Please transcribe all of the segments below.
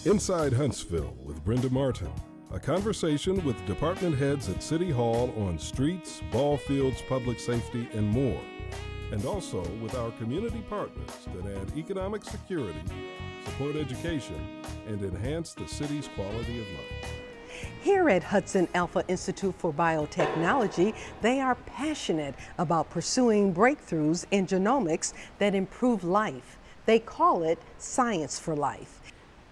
Inside Huntsville with Brenda Martin, a conversation with department heads at City Hall on streets, ball fields, public safety, and more. And also with our community partners that add economic security, support education, and enhance the city's quality of life. Here at Hudson Alpha Institute for Biotechnology, they are passionate about pursuing breakthroughs in genomics that improve life. They call it Science for Life.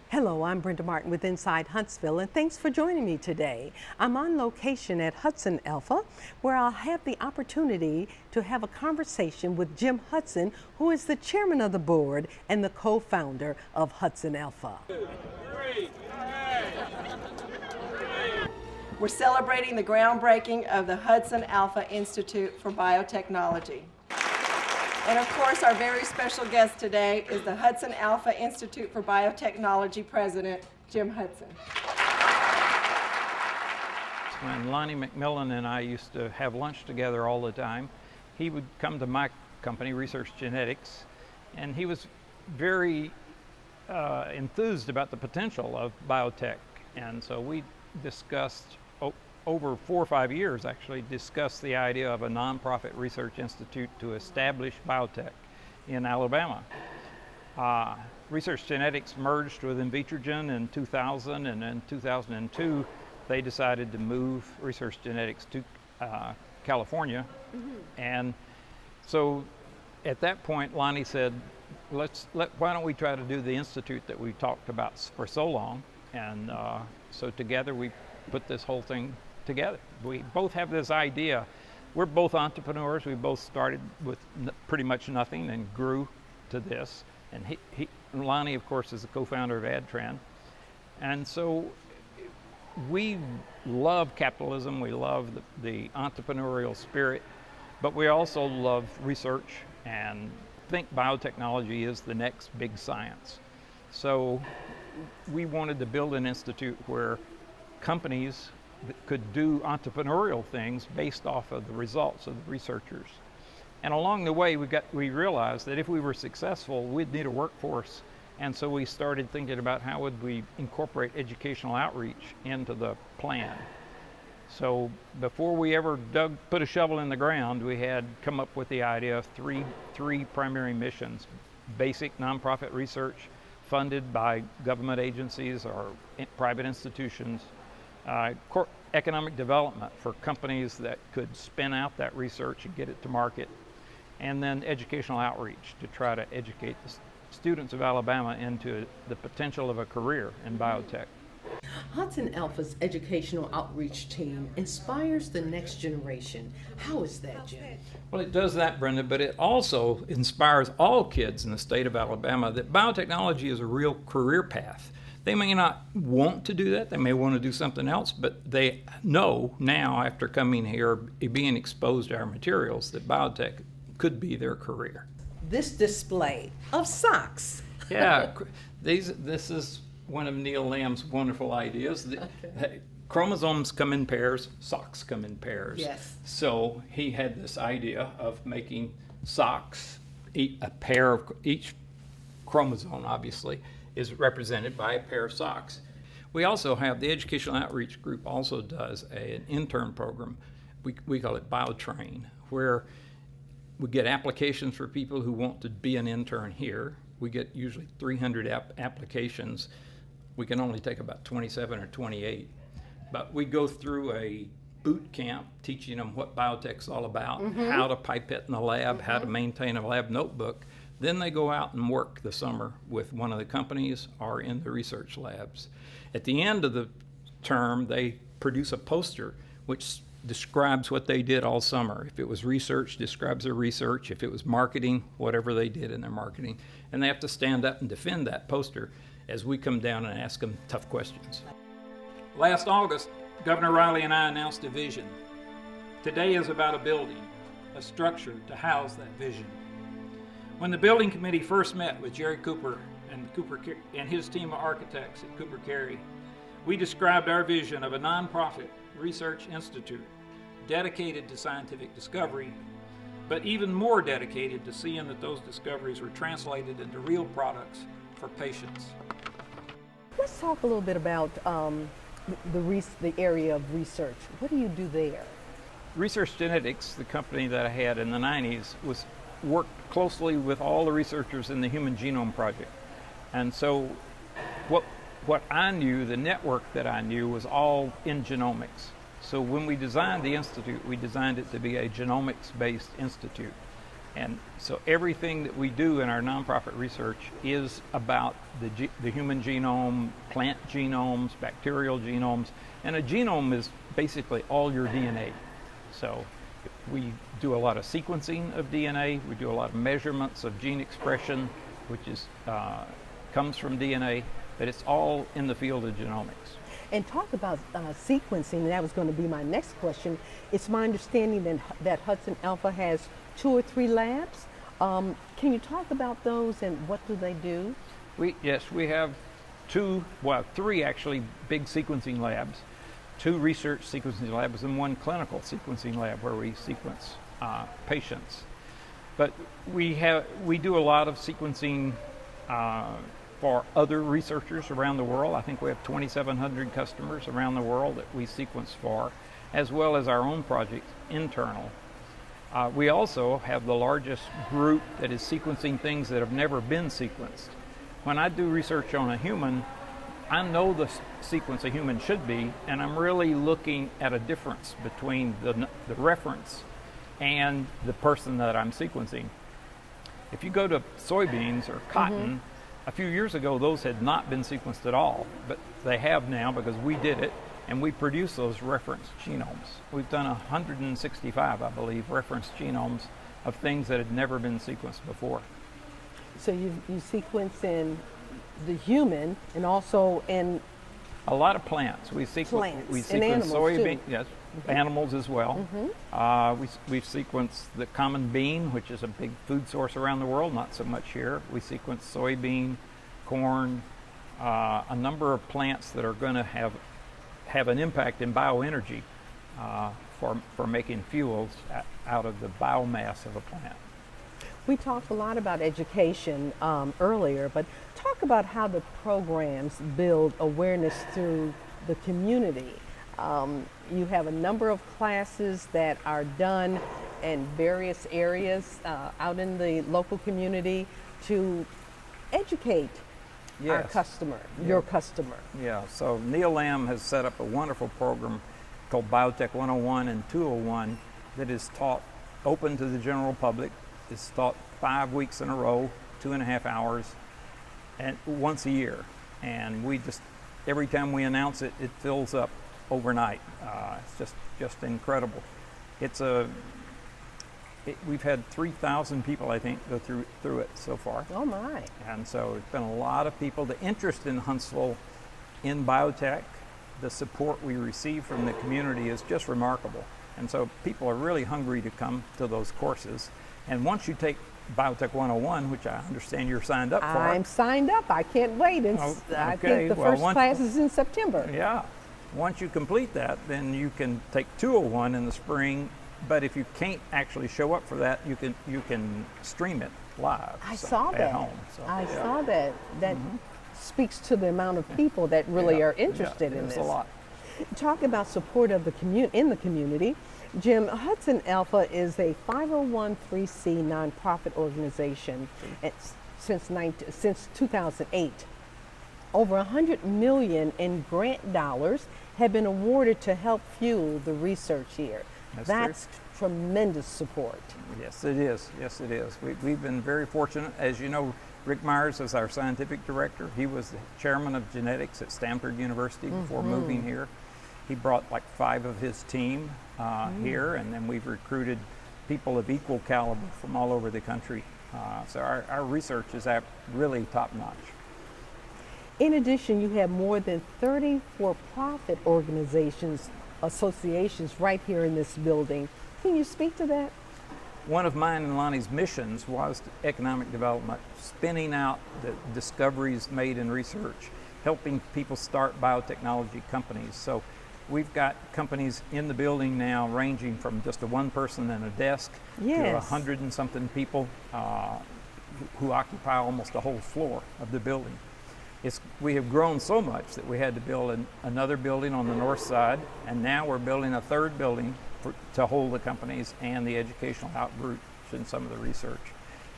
Hello, I'm Brenda Martin with Inside Huntsville, and thanks for joining me today. I'm on location at Hudson Alpha, where I'll have the opportunity to have a conversation with Jim Hudson, who is the chairman of the board and the co-founder of Hudson Alpha. We're celebrating the groundbreaking of the Hudson Alpha Institute for Biotechnology. And of course, our very special guest today is the Hudson Alpha Institute for Biotechnology President, Jim Hudson. When Lonnie McMillan and I used to have lunch together all the time, he would come to my company, Research Genetics, and he was very enthused about the potential of biotech. And so we discussed, over 4 or 5 years actually, discussed the idea of a nonprofit research institute to establish biotech in Alabama. Research Genetics merged with Invitrogen in 2000, and in 2002 they decided to move Research Genetics to California. And so at that point Lonnie said, why don't we try to do the institute that we talked about for so long? And so together we put this whole thing together. We both have this idea. We're both entrepreneurs. We both started with pretty much nothing and grew to this. And Lonnie, of course, is the co-founder of AdTran. And so we love capitalism. We love the entrepreneurial spirit, but we also love research and think biotechnology is the next big science. So we wanted to build an institute where companies could do entrepreneurial things based off of the results of the researchers. And along the way, we realized that if we were successful, we'd need a workforce. And so we started thinking about how would we incorporate educational outreach into the plan. So before we ever put a shovel in the ground, we had come up with the idea of three primary missions: basic nonprofit research funded by government agencies or private institutions, economic development for companies that could spin out that research and get it to market, and then educational outreach to try to educate the students of Alabama into the potential of a career in biotech. Hudson Alpha's educational outreach team inspires the next generation. How is that, Jim? Well, it does that, Brenda, but it also inspires all kids in the state of Alabama that biotechnology is a real career path. They may not want to do that, they may want to do something else, but they know now, after coming here, being exposed to our materials, that biotech could be their career. This display of socks. Yeah, this is one of Neil Lamb's wonderful ideas. Okay. Chromosomes come in pairs, socks come in pairs. Yes. So he had this idea of making socks, a pair of each chromosome, obviously, is represented by a pair of socks. We also have the educational outreach group also does an intern program. We call it BioTrain, where we get applications for people who want to be an intern here. We get usually 300 applications. We can only take about 27 or 28. But we go through a boot camp teaching them what biotech's all about, how to pipette in the lab, how to maintain a lab notebook. Then they go out and work the summer with one of the companies or in the research labs. At the end of the term, they produce a poster which describes what they did all summer. If it was research, describes their research. If it was marketing, whatever they did in their marketing. And they have to stand up and defend that poster as we come down and ask them tough questions. Last August, Governor Riley and I announced a vision. Today is about a building, a structure to house that vision. When the building committee first met with Jerry Cooper and his team of architects at Cooper Carey, we described our vision of a nonprofit research institute dedicated to scientific discovery, but even more dedicated to seeing that those discoveries were translated into real products for patients. Let's talk a little bit about the area of research. What do you do there? Research Genetics, the company that I had in the 90s, worked closely with all the researchers in the Human Genome Project. And so what I knew, the network that I knew, was all in genomics. So when we designed the institute, we designed it to be a genomics-based institute. And so everything that we do in our nonprofit research is about the human genome, plant genomes, bacterial genomes, and a genome is basically all your DNA. So we do a lot of sequencing of DNA, we do a lot of measurements of gene expression, which comes from DNA, but it's all in the field of genomics. And talk about sequencing, and that was going to be my next question. It's my understanding that Hudson Alpha has 2 or 3 labs. Can you talk about those and what do they do? Yes, we have 3 actually big sequencing labs, 2 research sequencing labs and 1 clinical sequencing lab where we sequence patients. But we do a lot of sequencing for other researchers around the world. I think we have 2,700 customers around the world that we sequence for, as well as our own project internal. We also have the largest group that is sequencing things that have never been sequenced. When I do research on a human, I know the sequence a human should be, and I'm really looking at a difference between the reference and the person that I'm sequencing. If you go to soybeans or cotton, a few years ago those had not been sequenced at all, but they have now because we did it, and we produce those reference genomes. We've done 165, I believe, reference genomes of things that had never been sequenced before. So you sequence in the human and also in a lot of plants. We sequence soybean, yes, animals as well. We've sequenced the common bean, which is a big food source around the world, not so much here. We sequence soybean, corn, a number of plants that are going to have an impact in bioenergy for making fuels out of the biomass of a plant. We talked a lot about education earlier, but talk about how the programs build awareness through the community. You have a number of classes that are done in various areas out in the local community to educate our customer, your customer. Yeah, so Neil Lamb has set up a wonderful program called Biotech 101 and 201 that is taught open to the general public. It's taught 5 weeks in a row, 2.5 hours, and once a year. And we every time we announce it, it fills up overnight. It's just incredible. We've had 3,000 people, I think, go through it so far. Oh my! And so it's been a lot of people. The interest in Huntsville in biotech, the support we receive from the community is just remarkable. And so people are really hungry to come to those courses. And once you take Biotech 101, which I understand you're signed up for. I'm signed up. I can't wait. I think the first class is in September. Yeah. Once you complete that, then you can take 201 in the spring. But if you can't actually show up for that, you can stream it live. I saw that. At home. So, I saw that. That speaks to the amount of people that really are interested in this. It's a lot. Talk about support of the in the community. Jim, Hudson Alpha is a 501(c)(3) nonprofit organization since 2008. Over $100 million in grant dollars have been awarded to help fuel the research here. That's tremendous support. Yes, it is. Yes, it is. We've been very fortunate. As you know, Rick Myers is our scientific director. He was the chairman of genetics at Stanford University before moving here. He brought like 5 of his team here, and then we've recruited people of equal caliber from all over the country. So our research is really top-notch. In addition, you have more than 30 for-profit associations right here in this building. Can you speak to that? One of mine and Lonnie's missions was economic development, spinning out the discoveries made in research, helping people start biotechnology companies. So we've got companies in the building now ranging from just a one person and a desk to 100 and something people who occupy almost the whole floor of the building. We have grown so much that we had to build another building on the north side, and now we're building a third building to hold the companies and the educational outreach and some of the research.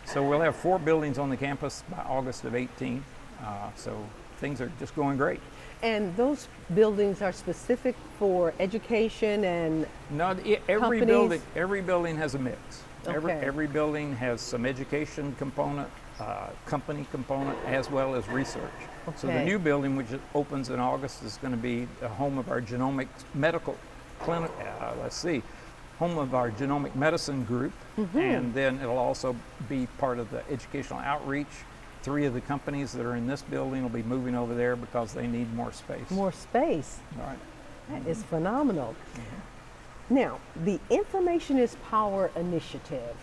So we'll have 4 buildings on the campus by August of 18. So things are just going great. And those buildings are specific for education and every companies? every building has a mix. Okay. Every building has some education component, company component, as well as research. Okay. So the new building, which opens in August, is going to be the home of our genomic medical clinic. Home of our genomic medicine group, and then it'll also be part of the educational outreach. 3 of the companies that are in this building will be moving over there because they need more space. more space. All right. That is phenomenal. Now, the Information is Power initiative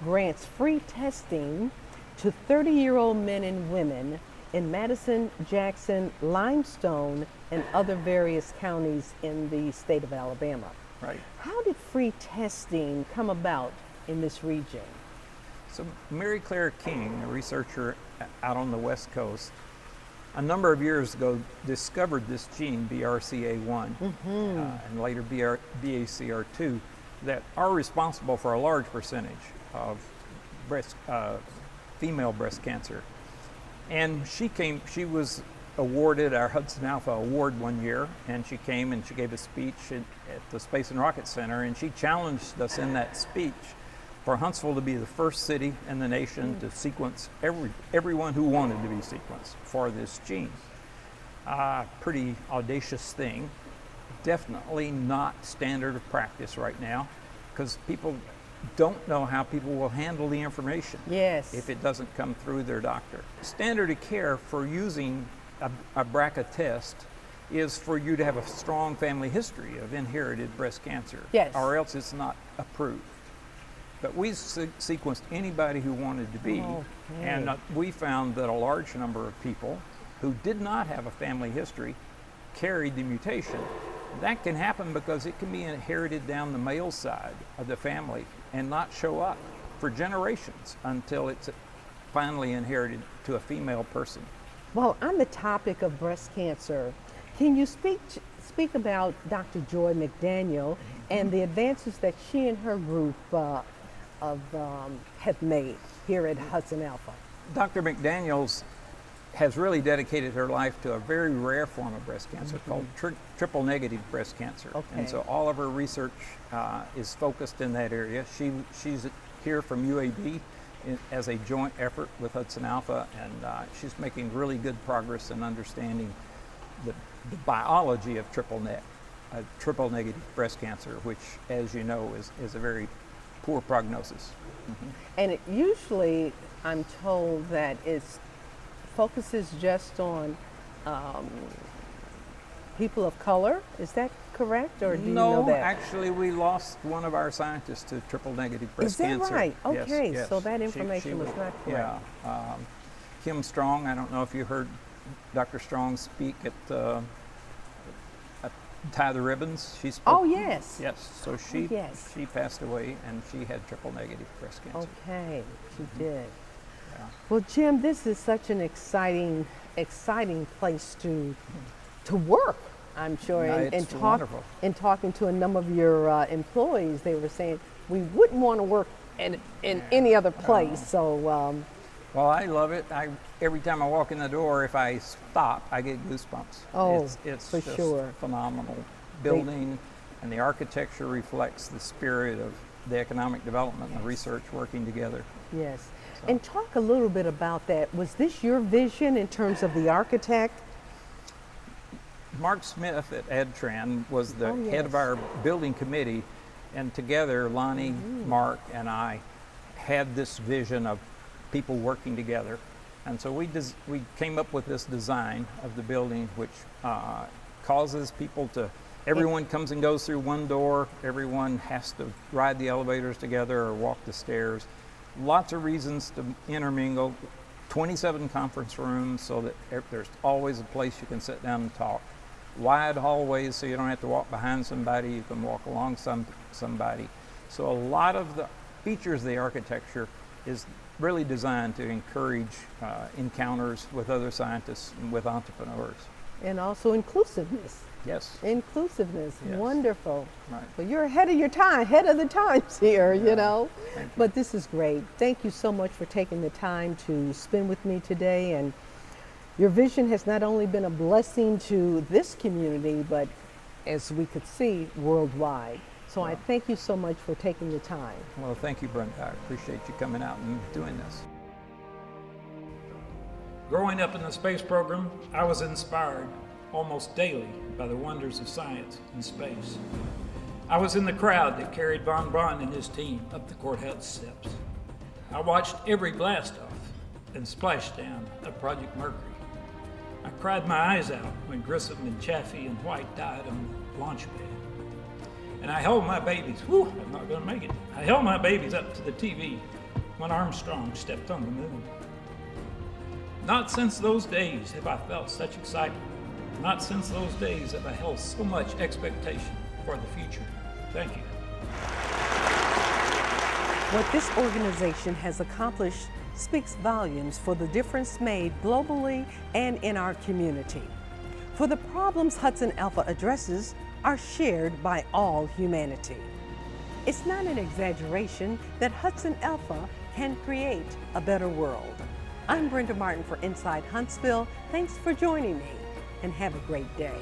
grants free testing to 30-year-old men and women in Madison, Jackson, Limestone, and other various counties in the state of Alabama. Right. How did free testing come about in this region? So Mary Claire King, a researcher out on the West Coast, a number of years ago discovered this gene, BRCA1, and later BACR2, that are responsible for a large percentage of female breast cancer. And she was awarded our Hudson Alpha Award one year, and she came and she gave a speech at the Space and Rocket Center, and she challenged us in that speech for Huntsville to be the first city in the nation to sequence everyone who wanted to be sequenced for this gene. Pretty audacious thing. Definitely not standard of practice right now, because people don't know how people will handle the information Yes. if it doesn't come through their doctor. Standard of care for using a BRCA test is for you to have a strong family history of inherited breast cancer, Yes. or else it's not approved. But we sequenced anybody who wanted to be, and we found that a large number of people who did not have a family history carried the mutation. That can happen because it can be inherited down the male side of the family and not show up for generations until it's finally inherited to a female person. Well, on the topic of breast cancer, can you speak about Dr. Joy McDaniel and the advances that she and her group have made here at Hudson Alpha? Dr. McDaniels has really dedicated her life to a very rare form of breast cancer called triple negative breast cancer. Okay. And so all of her research is focused in that area. She's here from UAB as a joint effort with Hudson Alpha, and she's making really good progress in understanding the biology of triple negative breast cancer, which, as you know, is a very poor prognosis. And it usually, I'm told that it focuses just on people of color. Is that correct, or do you know that? No, actually, we lost one of our scientists to triple negative breast cancer. Is that right? Yes, Okay, yes. so that information was not correct. Yeah. Kim Strong, I don't know if you heard Dr. Strong speak at Tie the Ribbons. She spoke. Oh, yes. Yes, so she yes. she passed away, and she had triple negative breast cancer. Okay, she did. Yeah. Well, Jim, this is such an exciting place to work, I'm sure. Yeah, And it's wonderful. In talking to a number of your employees, they were saying we wouldn't want to work in any other place. So, Well, I love it. Every time I walk in the door, if I stop, I get goosebumps. Oh, it's for just sure. phenomenal building, and the architecture reflects the spirit of the economic development and the research working together. yes. And talk a little bit about that. Was this your vision in terms of the architect? Mark Smith at EdTran was the Oh, head of yes. our building committee, and together Lonnie, Mark, and I had this vision of people working together. And so we came up with this design of the building, which causes people to, everyone comes and goes through one door, everyone has to ride the elevators together or walk the stairs. Lots of reasons to intermingle, 27 conference rooms so that there's always a place you can sit down and talk. Wide hallways so you don't have to walk behind somebody, you can walk along somebody. So a lot of the features of the architecture is really designed to encourage encounters with other scientists and with entrepreneurs. And also inclusiveness. Yes. Inclusiveness, Yes. Wonderful. Right. Well, you're ahead of your time, ahead of the times here, you know. Thank you. But this is great. Thank you so much for taking the time to spend with me today. And your vision has not only been a blessing to this community, but as we could see, worldwide. So I thank you so much for taking the time. Well, thank you, Brenda. I appreciate you coming out and doing this. Growing up in the space program, I was inspired almost daily by the wonders of science and space. I was in the crowd that carried Von Braun and his team up the courthouse steps. I watched every blast-off and splashdown of Project Mercury. I cried my eyes out when Grissom and Chaffee and White died on the launch pad. And I held my babies, I'm not gonna make it. I held my babies up to the TV when Armstrong stepped on the moon. Not since those days have I felt such excitement. Not since those days have I held so much expectation for the future. Thank you. What this organization has accomplished speaks volumes for the difference made globally and in our community. For the problems Hudson Alpha addresses are shared by all humanity. It's not an exaggeration that Hudson Alpha can create a better world. I'm Brenda Martin for Inside Huntsville. Thanks for joining me and have a great day.